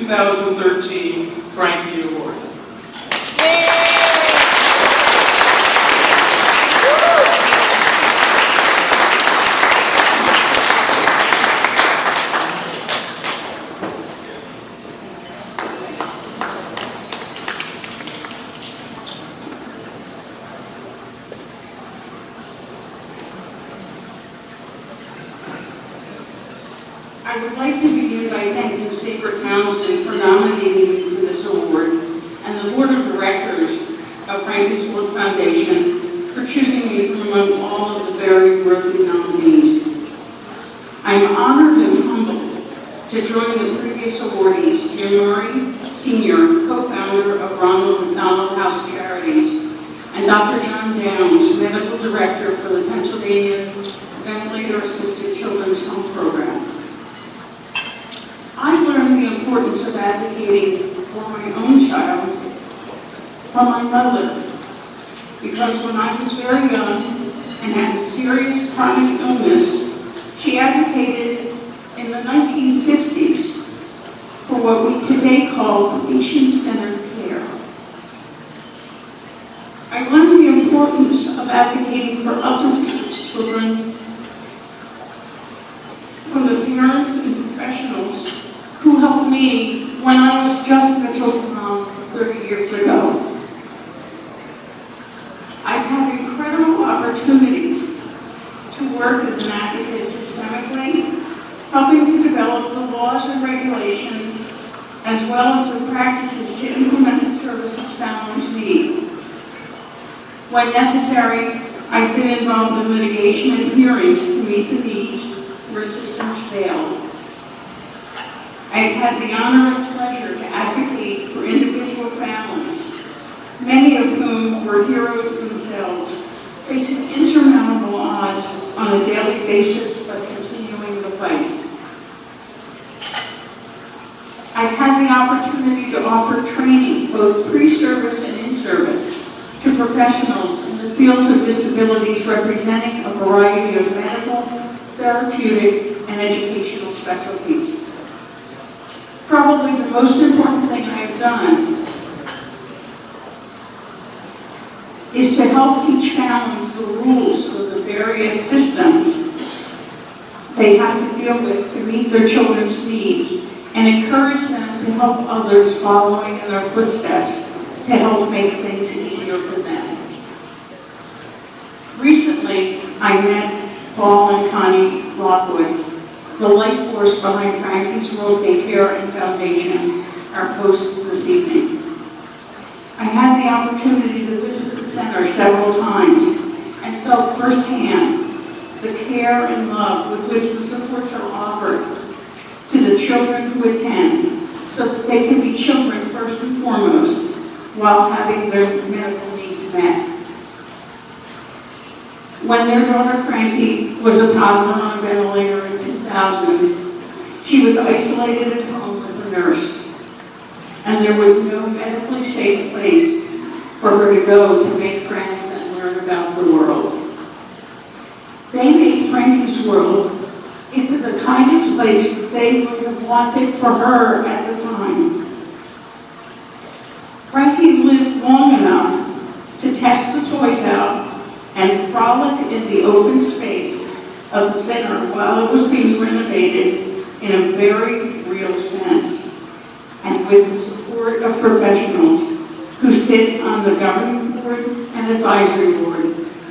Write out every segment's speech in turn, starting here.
2013 Franki Award. I would like to begin by thanking Sacred Landsman for nominating me for this award and the Board of Directors of Franki's World Foundation for choosing me from among all of the very worthy nominees. I am honored and humbled to join the previous awardees, Jim Murray, Sr., co-founder of Ronald McDonald House Charities, and Dr. John Downs, Medical Director for the Pennsylvania Ventilator-Assisted Children's Health Program. I learned the importance of advocating for my own child from my mother, because when I was very young and had a serious chronic illness, she advocated in the 1950s for what we today call patient-centered care. I learned the importance of advocating for other people's children from the parents and professionals who helped me when I was just a children's mom 30 years ago. I've had incredible opportunities to work as an advocate systemically, helping to develop the laws and regulations, as well as the practices to implement the services families need. When necessary, I've been involved in litigation and hearings to meet the needs where systems fail. I've had the honor and pleasure to advocate for individual families, many of whom were heroes themselves, facing insurmountable odds on a daily basis but continuing the fight. I've had the opportunity to offer training, both pre-service and in-service, to professionals in the fields of disabilities representing a variety of medical, therapeutic, and educational specialties. Probably the most important thing I have done is to help teach families the rules of the various systems they have to deal with to meet their children's needs and encourage them to help others following in their footsteps to help make things easier for them. Recently, I met Paul and Connie Lockwood, the life force behind Franki's World Daycare and Foundation, our hosts this evening. I had the opportunity to visit the center several times and felt firsthand the care and love with which the supports are offered to the children who attend so that they can be children first and foremost while having their medical needs met. When their daughter Franki was a toddler on a ventilator in 2000, she was isolated at home with a nurse, and there was no medically safe place for her to go to make friends and learn about the world. They made Franki's World into the kind of place that they would have wanted for her at the time. Franki lived long enough to test the toys out and frolic in the open space of the center while it was being renovated in a very real sense, and with the support of professionals who sit on the governing board and advisory board.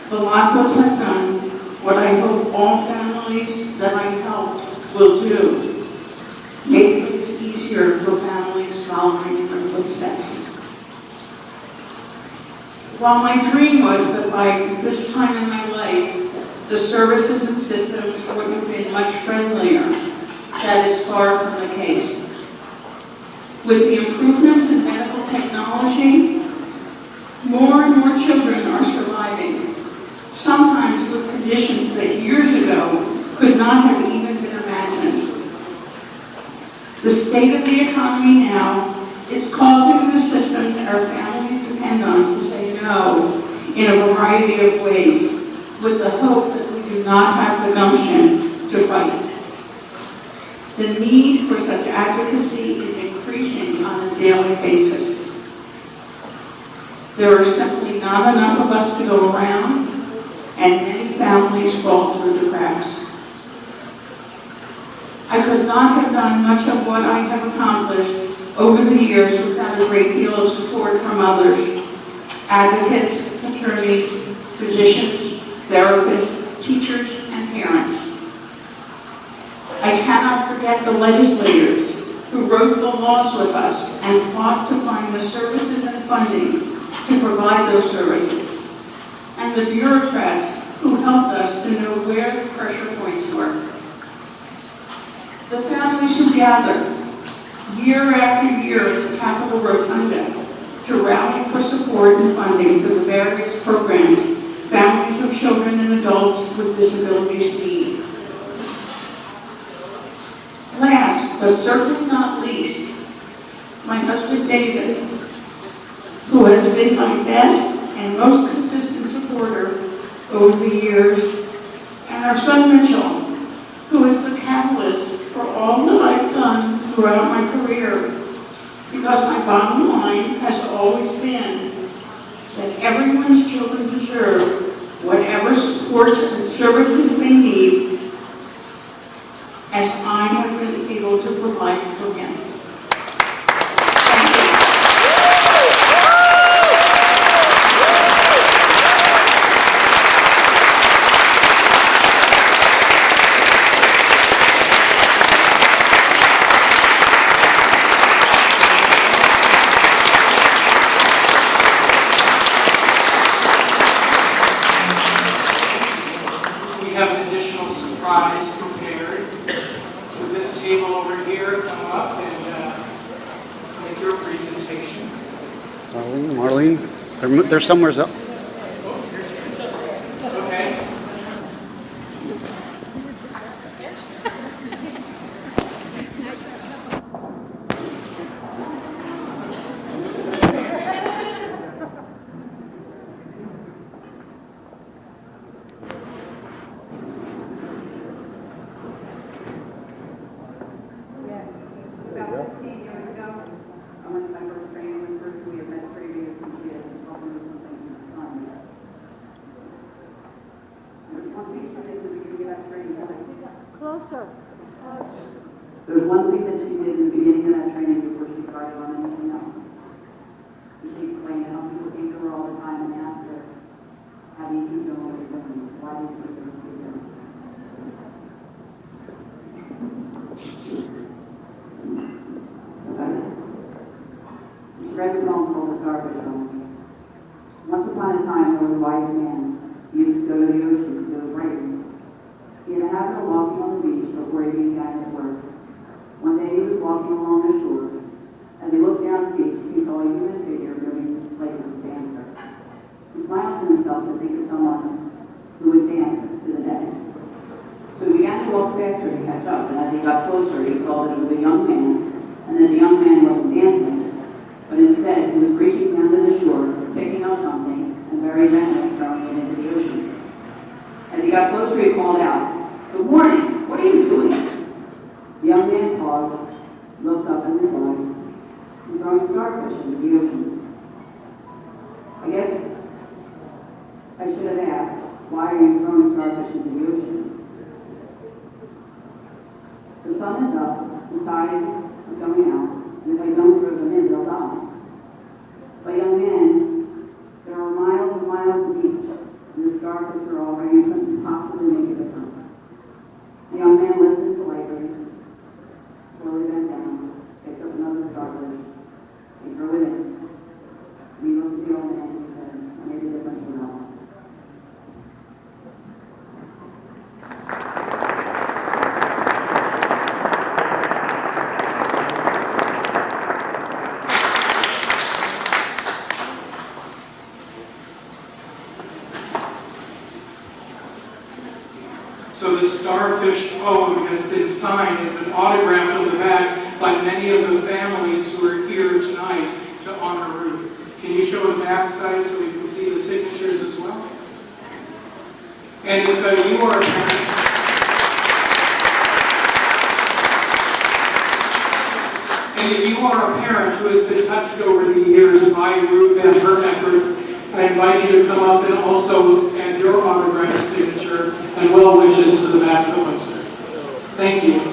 The Lockwoods have done what I hope all families that I helped will do: make things easier for families following in their footsteps. While my dream was that by this time in my life, the services and systems would have been much friendlier, that is far from the case. With the improvements in medical technology, more and more children are surviving, sometimes with conditions that years ago could not have even been imagined. The state of the economy now is causing the systems our families depend on to say no in a variety of ways, with the hope that we do not have the gumption to fight. The need for such advocacy is increasing increasing on a daily basis. There are simply not enough of us to go around, and many families fall through the cracks. I could not have done much of what I have accomplished over the years without a great deal of support from others: advocates, attorneys, physicians, therapists, teachers, and parents. I cannot forget the legislators who wrote the laws with us and fought to find the services and funding to provide those services, and the bureaucrats who helped us to know where the pressure points were. The families who gather year after year in the Capitol Rotunda to rally for support and funding for the various programs families of children and adults with disabilities need. Last, but certainly not least, my husband David, who has been my best and most consistent supporter over the years, and our son Mitchell, who is the catalyst for all that I've done throughout my career, because my bottom line has always been that everyone's children deserve whatever supports and services they need, as I have been able to provide for him. Thank you. We have an additional surprise prepared. With this table over here, come up and make your presentation. Marlene, they're somewhere else. Okay. Closer. There was one thing that she did in the beginning of that training before she started on anything else. She explained how people came to her all the time and asked her, how do you keep doing what you're doing? Why do you keep doing what you're doing? She read the poem called The Starfish Poem. Once upon a time, there was a wise man. He used to go to the ocean to go writing. He had a habit of walking on the beach before he began his work. One day he was walking along the shore. As he looked down the beach, he saw a human figure moving his plate with a dancer. He smiled to himself to think of someone who would dance to the next. So he began to walk faster to catch up, and as he got closer, he saw that it was a young man, and that the young man wasn't dancing, but instead he was reaching down to the shore, picking up something, and very gently throwing it into the ocean. As he got closer, he called out, "Good morning, what are you doing?" The young man paused, looked up and replied, "I'm throwing starfish into the ocean." I guess I should have asked, why are you throwing starfish into the ocean? The sun is up, the tide is going out, and if I don't throw them in, they'll die. But young man, there are miles and miles of beach, and the starfish are all where you couldn't possibly make a difference. The young man listened politely, slowly bent down, picked up another starfish, and threw it in. And he looked at the old man and said, "I made a difference in life." So the starfish poem has been signed, has been autographed on the back by many of the families who are here tonight to honor Ruth. Can you show the back side so we can see the signatures as well? And if you are a parent, and if you are a parent who has been touched over the years by Ruth and her efforts, I invite you to come up and also add your autograph and signature and well wishes to the back of the poster. Thank you.